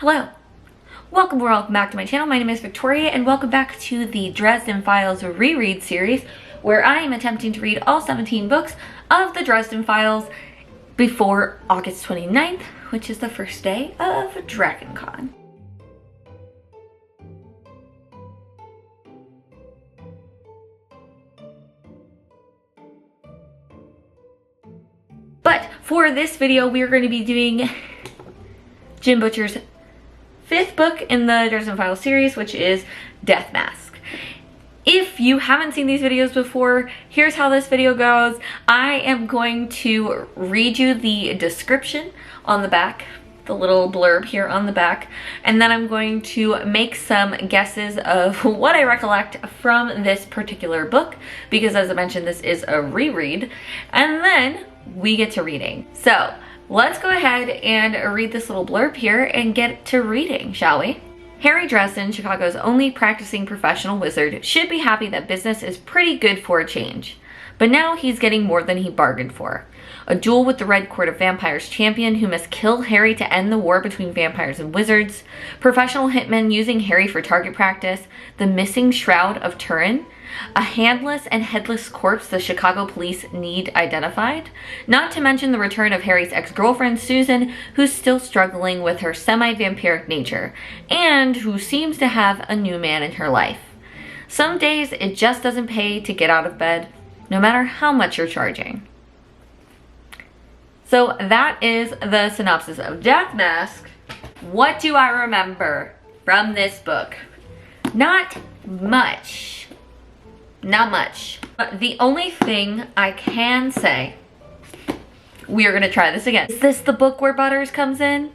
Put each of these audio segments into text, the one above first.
Hello, welcome or welcome back to my channel. My name is Victoria and welcome back to the Dresden Files reread series where I am attempting to read all 17 books of the Dresden Files before August 29th, which is the first day of DragonCon. But for this video, we are going to be doing Jim Butcher's 5th book in the Dresden Files series, which is Death Mask. If you haven't seen these videos before, here's how this video goes. I am going to read you the description on the back, the little blurb here on the back, and then I'm going to make some guesses of what I recollect from this particular book, because as I mentioned, this is a reread, and then we get to reading. So let's go ahead and read this little blurb here and get to reading, shall we? Harry Dresden, Chicago's only practicing professional wizard, should be happy that business is pretty good for a change. But now he's getting more than he bargained for. A duel with the Red Court of Vampires champion who must kill Harry to end the war between vampires and wizards, professional hitmen using Harry for target practice, the missing shroud of Turin, a handless and headless corpse the Chicago police need identified, not to mention the return of Harry's ex-girlfriend Susan, who's still struggling with her semi-vampiric nature, and who seems to have a new man in her life. Some days it just doesn't pay to get out of bed, no matter how much you're charging. So that is the synopsis of Death Mask. What do I remember from this book? Not much. Not much. But the only thing I can say, we are gonna try this again. Is this the book where Butters comes in?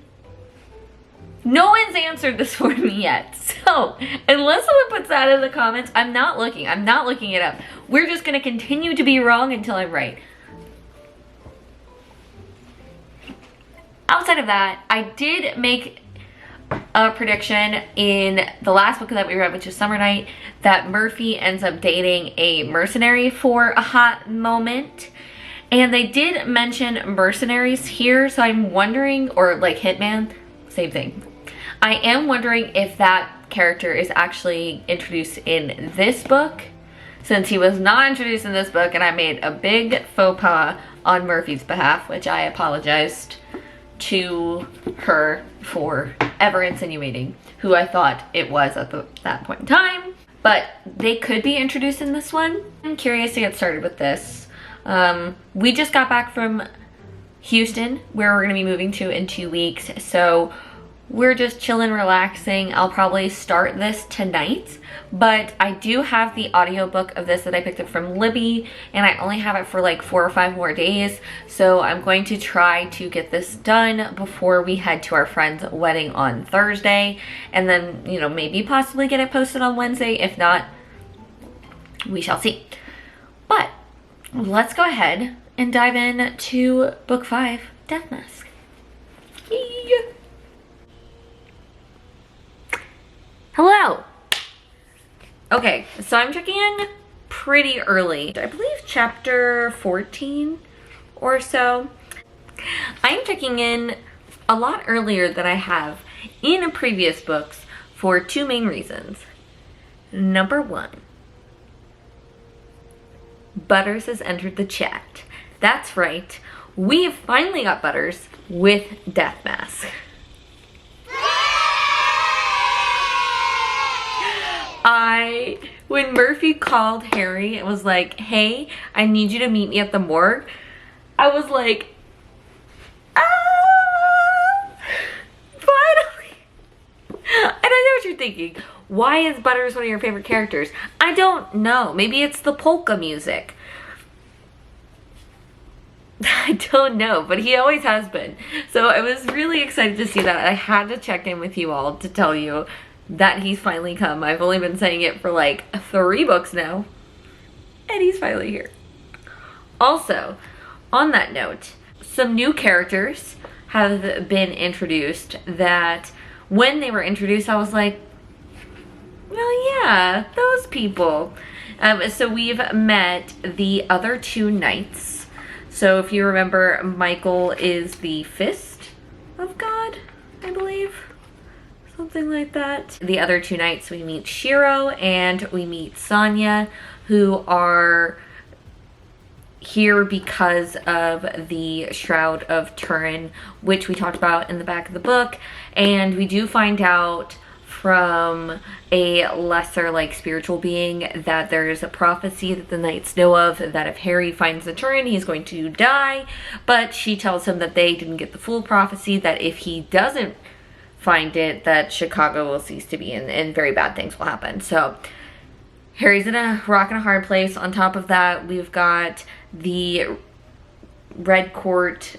No one's answered this for me yet. So unless someone puts that in the comments, I'm not looking it up. We're just gonna continue to be wrong until I'm right. Outside of that, I did make a prediction in the last book that we read, which is Summer Night, that Murphy ends up dating a mercenary for a hot moment. And they did mention mercenaries here, so I'm wondering, or like hitman, same thing. I am wondering if that character is actually introduced in this book, since he was not introduced in this book, and I made a big faux pas on Murphy's behalf, which I apologized to her for ever insinuating who I thought it was at that point in time. But they could be introduced in this one. I'm curious to get started with this. We just got back from Houston, where we're gonna be moving to in 2 weeks. So we're just chilling, relaxing. I'll probably start this tonight, but I do have the audiobook of this that I picked up from Libby, and I only have it for like 4 or 5 more days. So I'm going to try to get this done before we head to our friend's wedding on Thursday, and then, you know, maybe possibly get it posted on Wednesday. If not, we shall see. But let's go ahead and dive in to book 5, Death Mask. Yay. Hello. Okay, so I'm checking in pretty early. I believe chapter 14 or so. I'm checking in a lot earlier than I have in previous books for 2 main reasons. Number 1, Butters has entered the chat. That's right, we've finally got Butters with Death Mask. When Murphy called Harry, it was like, hey, I need you to meet me at the morgue. I was like, finally. And I know what you're thinking. Why is Butters one of your favorite characters? I don't know. Maybe it's the polka music. I don't know, but he always has been. So I was really excited to see that. I had to check in with you all to tell you that he's finally come. I've only been saying it for like 3 books now, and he's finally here. Also, on that note, some new characters have been introduced that when they were introduced, I was like, oh yeah, those people. So we've met the other 2 knights. So if you remember, Michael is the Fist of God, I believe. something like that. The other 2 nights we meet Shiro and we meet Sonia, who are here because of the Shroud of Turin, which we talked about in the back of the book. And we do find out from a lesser, like, spiritual being that there's a prophecy that the knights know of that if Harry finds the Turin, he's going to die. But she tells him that they didn't get the full prophecy, that if he doesn't find it, that Chicago will cease to be and very bad things will happen. So Harry's in a rock and a hard place. On top of that, we've got the Red Court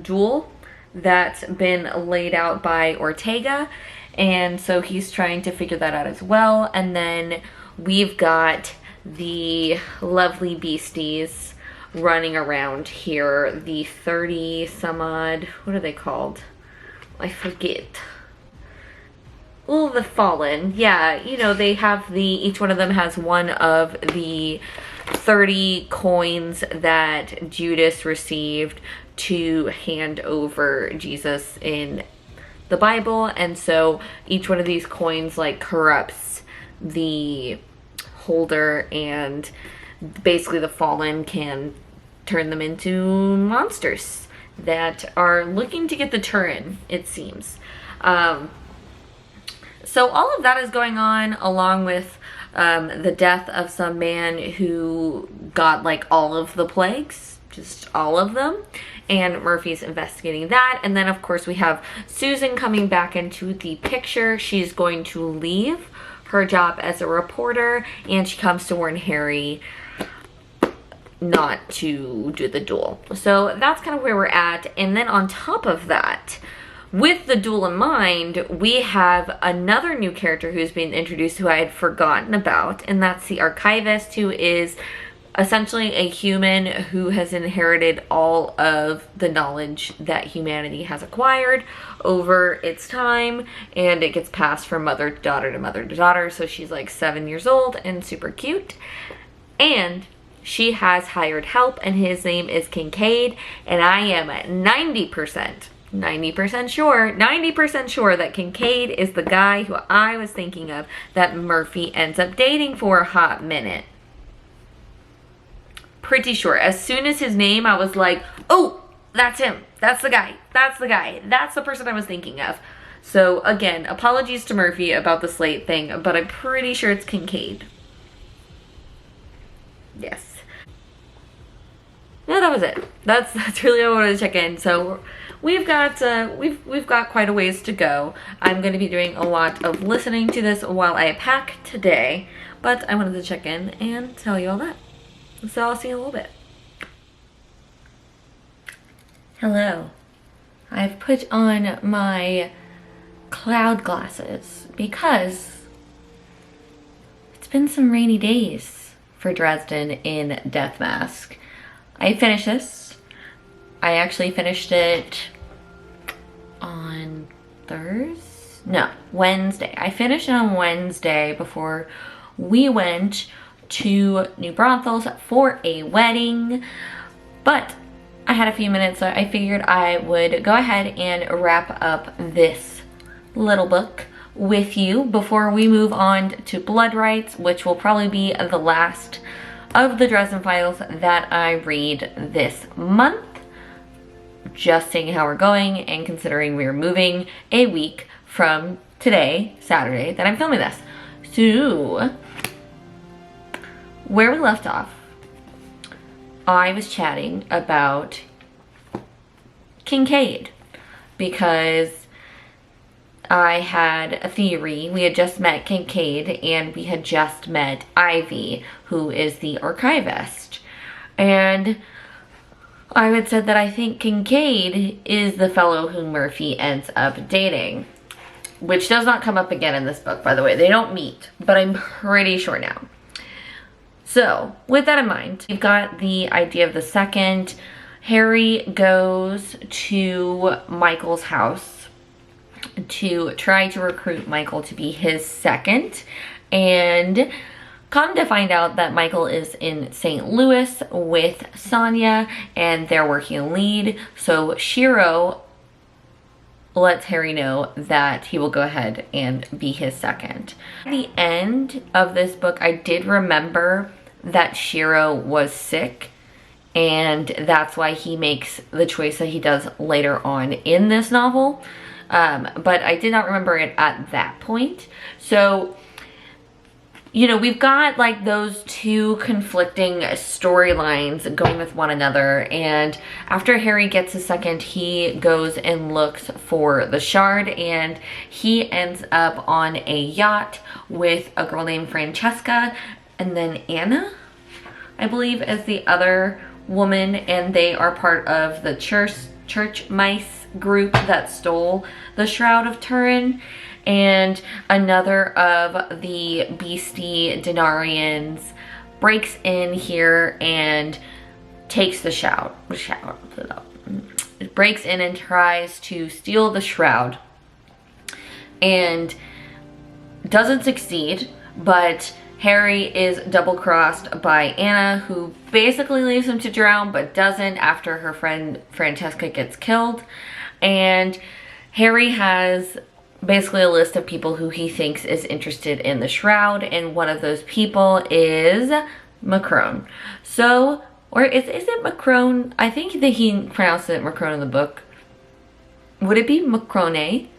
duel that's been laid out by Ortega, and so he's trying to figure that out as well. And then we've got the lovely beasties running around here, the 30 some odd, what are they called? I forget. Oh, the Fallen. Yeah, you know, they have each one of them has one of the 30 coins that Judas received to hand over Jesus in the Bible. And so each one of these coins, like, corrupts the holder, and basically the Fallen can turn them into monsters that are looking to get the Turin, it seems. So all of that is going on, along with the death of some man who got, like, all of the plagues, just all of them. And Murphy's investigating that. And then, of course, we have Susan coming back into the picture. She's going to leave her job as a reporter, and she comes to warn Harry not to do the duel. So that's kind of where we're at. And then on top of that, with the duel in mind, we have another new character who's been introduced who I had forgotten about, and that's the archivist, who is essentially a human who has inherited all of the knowledge that humanity has acquired over its time, and it gets passed from mother to daughter to mother to daughter. So she's like 7 years old and super cute, and she has hired help, and his name is Kincaid, and I am 90% sure that Kincaid is the guy who I was thinking of that Murphy ends up dating for a hot minute. Pretty sure. As soon as his name, I was like, oh, that's him. That's the guy. That's the guy. That's the person I was thinking of. So again, apologies to Murphy about the slate thing, but I'm pretty sure it's Kincaid. Yes. No, that was it. That's really all I wanted to check in. So we've got quite a ways to go. I'm going to be doing a lot of listening to this while I pack today, but I wanted to check in and tell you all that. So I'll see you in a little bit. Hello. I've put on my cloud glasses because it's been some rainy days for Dresden in Death Mask. I finished this. I actually finished it on Wednesday. I finished it on Wednesday before we went to New Braunfels for a wedding, but I had a few minutes, so I figured I would go ahead and wrap up this little book with you before we move on to Blood Rights, which will probably be the last of the Dresden Files that I read this month. Just seeing how we're going, and considering we're moving a week from today, Saturday, that I'm filming this. So where we left off, I was chatting about Kincaid because I had a theory. We had just met Kincaid and we had just met Ivy, who is the archivist. And I had said that I think Kincaid is the fellow who Murphy ends up dating, which does not come up again in this book, by the way. They don't meet, but I'm pretty sure now. So, with that in mind, we've got the idea of the second. Harry goes to Michael's house to try to recruit Michael to be his second, and come to find out that Michael is in St. Louis with Sonia, and they're working a lead. So Shiro lets Harry know that he will go ahead and be his second. At the end of this book, I did remember that Shiro was sick, and that's why he makes the choice that he does later on in this novel. But I did not remember it at that point. So, you know, we've got like those two conflicting storylines going with one another, and after Harry gets a second, he goes and looks for the shard, and he ends up on a yacht with a girl named Francesca, and then Anna, I believe, is the other woman, and they are part of the church mice group that stole the Shroud of Turin. And another of the beastie Denarians breaks in here and takes the shroud. It breaks in and tries to steal the shroud and doesn't succeed, but Harry is double-crossed by Anna, who basically leaves him to drown but doesn't after her friend Francesca gets killed. And Harry has basically a list of people who he thinks is interested in the shroud, and one of those people is Macron. So, or is it Macron? I think that he pronounced it Macron in the book. Would it be Macrone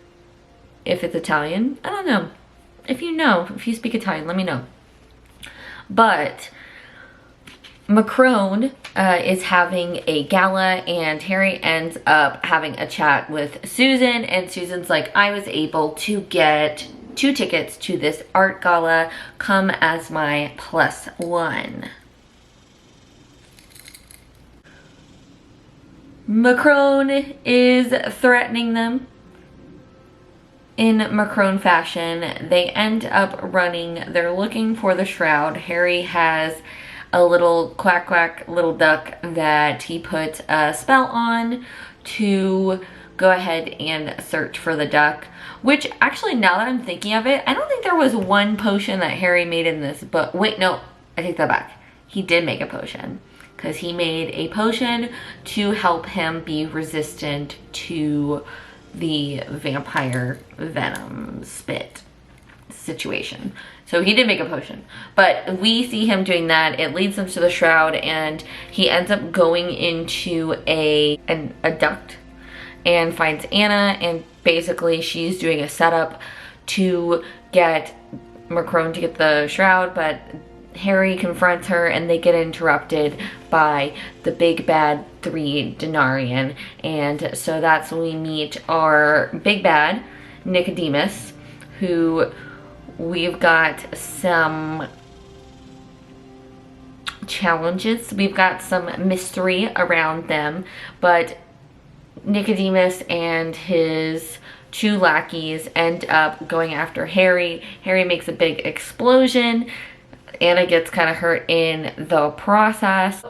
if it's Italian? I don't know. If you speak Italian, let me know. But Macron is having a gala, and Harry ends up having a chat with Susan, and Susan's like, I was able to get 2 tickets to this art gala. Come as my +1. Macron is threatening them in Macron fashion. They end up running. They're looking for the shroud. Harry has a little quack quack little duck that he put a spell on to go ahead and search for the duck, which actually, now that I'm thinking of it, I don't think there was one potion that Harry made in this book. Wait, no, I take that back. He did make a potion, because he made a potion to help him be resistant to the vampire venom spit situation. So he did make a potion, but we see him doing that. It leads him to the shroud, and he ends up going into a duct and finds Anna, and basically she's doing a setup to get Macron to get the shroud, but Harry confronts her, and they get interrupted by the big bad 3 Denarian. And so that's when we meet our big bad, Nicodemus, who we've got some challenges. We've got some mystery around them, but Nicodemus and his 2 lackeys end up going after Harry. Harry makes a big explosion. Anna gets kind of hurt in the process.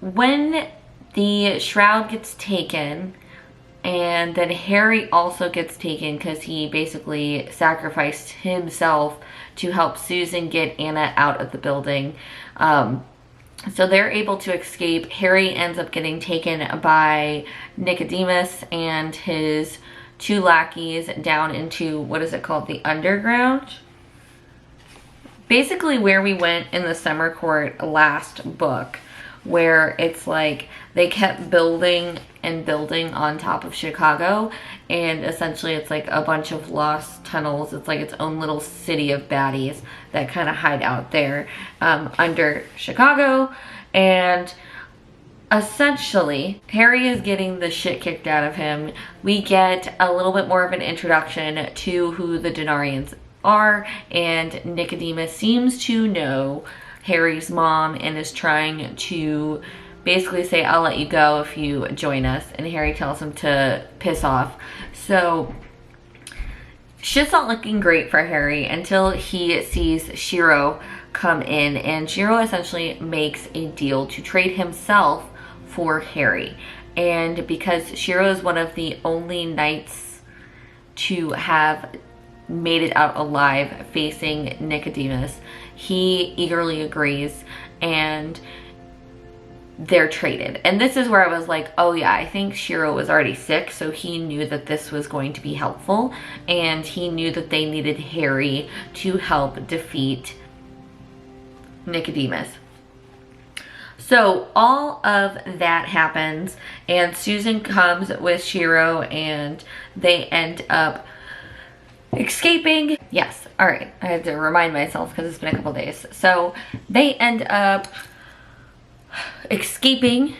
When the shroud gets taken, and then Harry also gets taken because he basically sacrificed himself to help Susan get Anna out of the building. So they're able to escape. Harry ends up getting taken by Nicodemus and his 2 lackeys down into, what is it called, the underground? Basically where we went in the summer court last book, where it's like they kept building and building on top of Chicago, and essentially it's like a bunch of lost tunnels. It's like its own little city of baddies that kind of hide out there under Chicago. And essentially Harry is getting the shit kicked out of him. We get a little bit more of an introduction to who the Denarians are, and Nicodemus seems to know Harry's mom and is trying to basically say, I'll let you go if you join us, and Harry tells him to piss off. So shit's not looking great for Harry until he sees Shiro come in, and Shiro essentially makes a deal to trade himself for Harry. And because Shiro is one of the only knights to have made it out alive facing Nicodemus, he eagerly agrees, and they're traded. And this is where I was like, oh yeah, I think Shiro was already sick, so he knew that this was going to be helpful, and he knew that they needed Harry to help defeat Nicodemus. So all of that happens, and Susan comes with Shiro, and they end up escaping. Yes, all right, I had to remind myself because it's been a couple days. So they end up escaping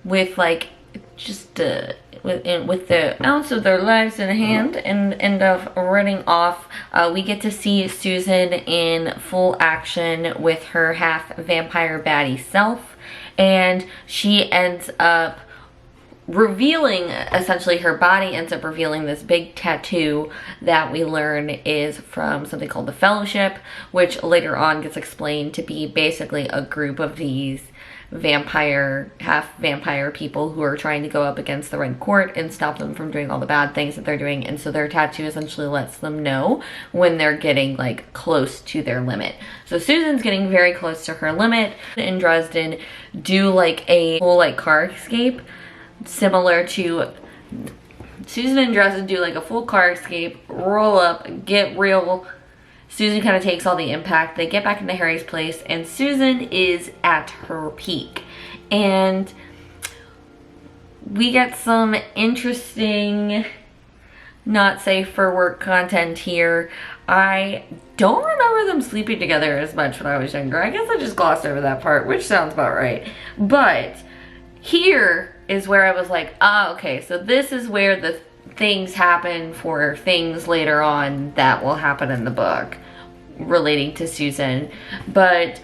with like just with the ounce of their lives in hand, and end up running off. We get to see Susan in full action with her half vampire baddie self, and she ends up revealing, essentially her body ends up revealing this big tattoo that we learn is from something called the Fellowship, which later on gets explained to be basically a group of these half vampire people who are trying to go up against the Red Court and stop them from doing all the bad things that they're doing. And so their tattoo essentially lets them know when they're getting like close to their limit. So Susan's getting very close to her limit. In Dresden, do like a full like car escape, similar to Susan and Dresden do like a full car escape, roll up, get real. Susan kind of takes all the impact. They get back into Harry's place, and Susan is at her peak. And we get some interesting, not safe for work content here. I don't remember them sleeping together as much when I was younger. I guess I just glossed over that part, which sounds about right. But here is where I was like, ah, okay, so this is where the things happen for things later on that will happen in the book relating to Susan. But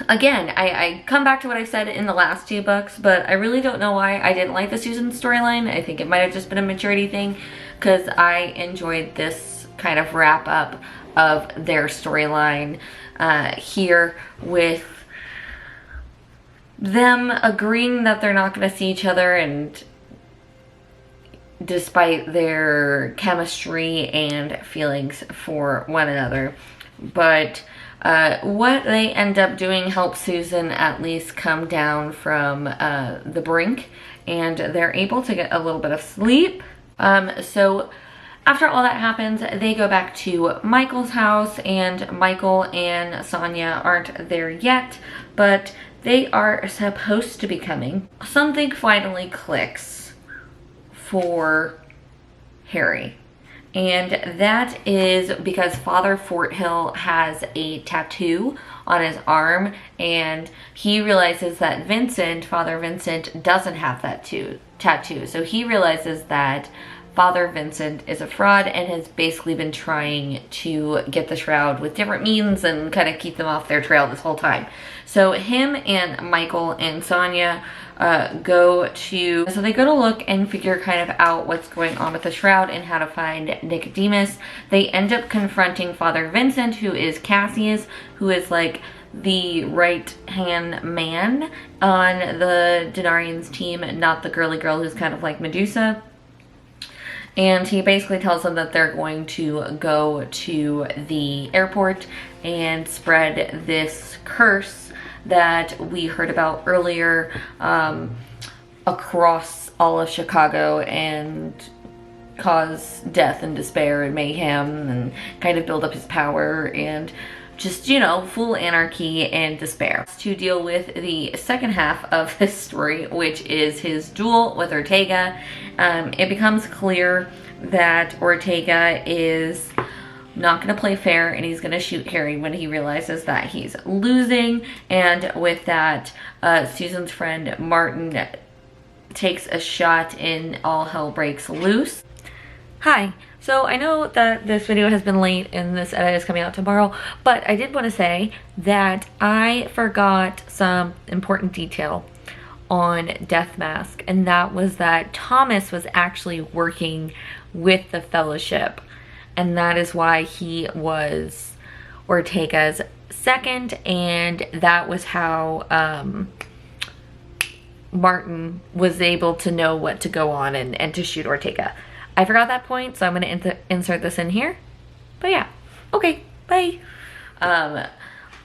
again, I come back to what I said in the last two books, but I really don't know why I didn't like the Susan storyline. I think it might have just been a maturity thing, because I enjoyed this kind of wrap up of their storyline here, with them agreeing that they're not going to see each other, and despite their chemistry and feelings for one another. But what they end up doing helps Susan at least come down from the brink, and they're able to get a little bit of sleep. So after all that happens, they go back to Michael's house, and Michael and Sonia aren't there yet, but they are supposed to be coming. Something finally clicks for Harry, and that is because Father Forthill has a tattoo on his arm, and he realizes that Father Vincent doesn't have that tattoo. So he realizes that Father Vincent is a fraud and has basically been trying to get the Shroud with different means and kind of keep them off their trail this whole time. So him and Michael and Sonia go to look and figure kind of out what's going on with the Shroud and how to find Nicodemus. They end up confronting Father Vincent, who is Cassius, who is like the right-hand man on the Denarian's team, not the girly girl who's kind of like Medusa. And he basically tells them that they're going to go to the airport and spread this curse that we heard about earlier across all of Chicago, and cause death and despair and mayhem, and kind of build up his power, and just, you know, full anarchy and despair. To deal with the second half of this story, which is his duel with Ortega, it becomes clear that Ortega is not going to play fair, and he's going to shoot Harry when he realizes that he's losing. And with that, Susan's friend Martin takes a shot and all hell breaks loose. Hi. So I know that this video has been late and this edit is coming out tomorrow, but I did want to say that I forgot some important detail on Death Mask, and that was that Thomas was actually working with the Fellowship, and that is why he was Ortega's second, and that was how Martin was able to know what to go on and to shoot Ortega. I forgot that point, so I'm going to insert this in here. But yeah, okay, bye.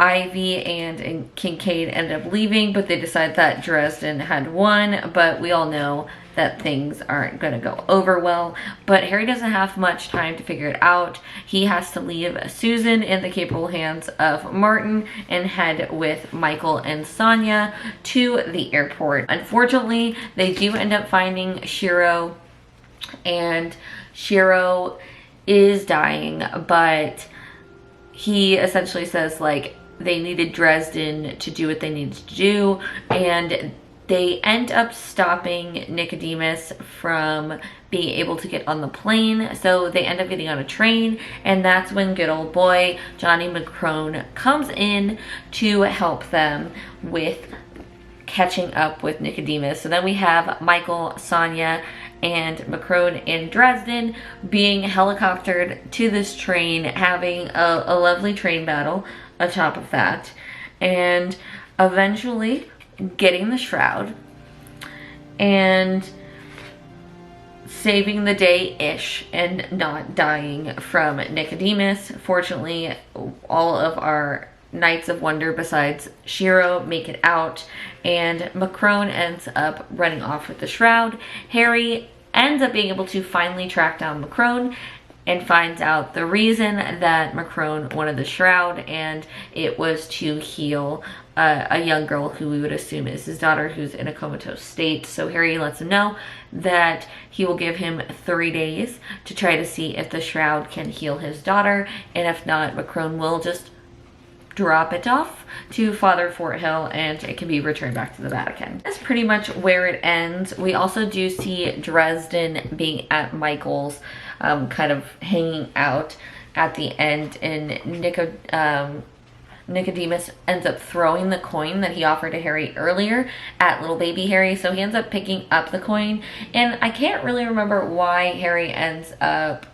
Ivy and Kincaid ended up leaving, but they decided that Dresden had won, but we all know that things aren't going to go over well. But Harry doesn't have much time to figure it out. He has to leave Susan in the capable hands of Martin and head with Michael and Sonia to the airport. Unfortunately, they do end up finding Shiro, and Shiro is dying, but he essentially says like they needed Dresden to do what they needed to do, and they end up stopping Nicodemus from being able to get on the plane, so they end up getting on a train, and that's when good old boy Johnny McCrone comes in to help them with catching up with Nicodemus. So then we have Michael, Sonia, and McCrone in Dresden being helicoptered to this train, having a lovely train battle atop of that, and eventually getting the shroud and saving the day-ish and not dying from Nicodemus. Fortunately, all of our Knights of Wonder besides Shiro make it out, and McCrone ends up running off with the shroud. Harry ends up being able to finally track down McCrone and finds out the reason that McCrone wanted the shroud, and it was to heal a young girl who we would assume is his daughter, who's in a comatose state. So Harry lets him know that he will give him 3 days to try to see if the shroud can heal his daughter, and if not, McCrone will just drop it off to Father Forthill and it can be returned back to the Vatican. That's pretty much where it ends. We also do see Dresden being at Michael's, kind of hanging out at the end, and Nicodemus ends up throwing the coin that he offered to Harry earlier at little baby Harry, so he ends up picking up the coin, and I can't really remember why Harry ends up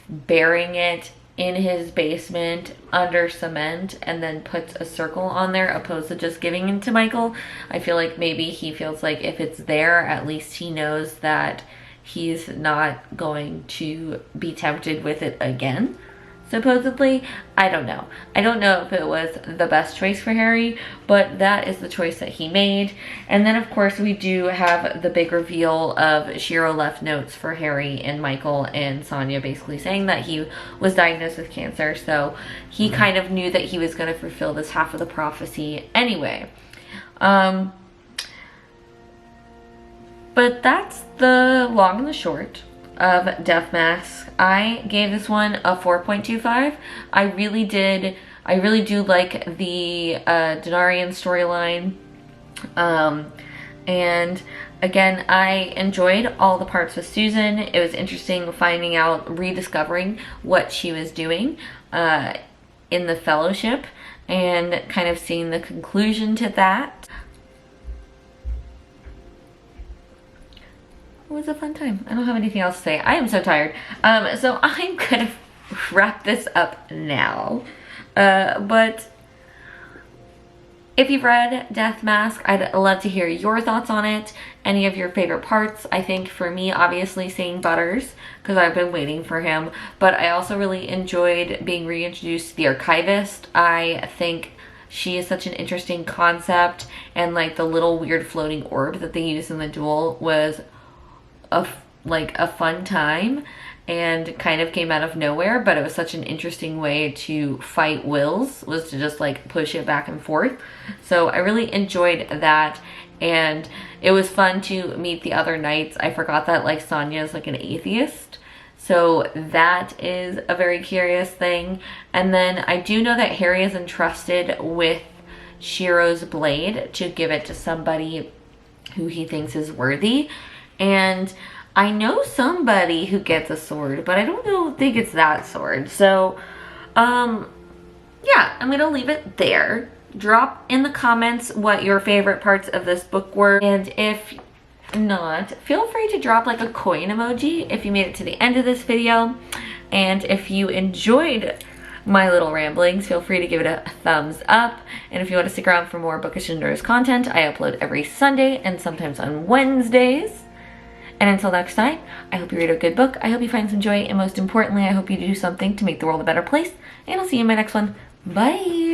burying it in his basement under cement and then puts a circle on there opposed to just giving it to Michael. I feel like maybe he feels like if it's there, at least he knows that he's not going to be tempted with it again, supposedly. I don't know. I don't know if it was the best choice for Harry, but that is the choice that he made. And then of course we do have the big reveal of Shiro left notes for Harry and Michael and Sonia, basically saying that he was diagnosed with cancer, so he kind of knew that he was going to fulfill this half of the prophecy anyway. But that's the long and the short of Death Mask. I gave this one a 4.25. I really do like the Denarian storyline. And again, I enjoyed all the parts with Susan. It was interesting finding out, rediscovering what she was doing in the Fellowship and kind of seeing the conclusion to that. It was a fun time. I don't have anything else to say. I am so tired. So I'm gonna wrap this up now. But if you've read Death Mask, I'd love to hear your thoughts on it. Any of your favorite parts. I think for me, obviously seeing Butters, because I've been waiting for him. But I also really enjoyed being reintroduced to the Archivist. I think she is such an interesting concept, and like the little weird floating orb that they used in the duel was a fun time and kind of came out of nowhere, but it was such an interesting way to fight wills, was to just like push it back and forth. So I really enjoyed that, and it was fun to meet the other knights. I forgot that like Sonia is like an atheist, so that is a very curious thing. And then I do know that Harry is entrusted with Shiro's blade to give it to somebody who he thinks is worthy. And I know somebody who gets a sword, but I don't think it's that sword. So, yeah, I'm gonna leave it there. Drop in the comments what your favorite parts of this book were. And if not, feel free to drop like a coin emoji if you made it to the end of this video. And if you enjoyed my little ramblings, feel free to give it a thumbs up. And if you want to stick around for more Bookish Indoors content, I upload every Sunday and sometimes on Wednesdays. And until next time, I hope you read a good book, I hope you find some joy, and most importantly, I hope you do something to make the world a better place. And I'll see you in my next one. Bye!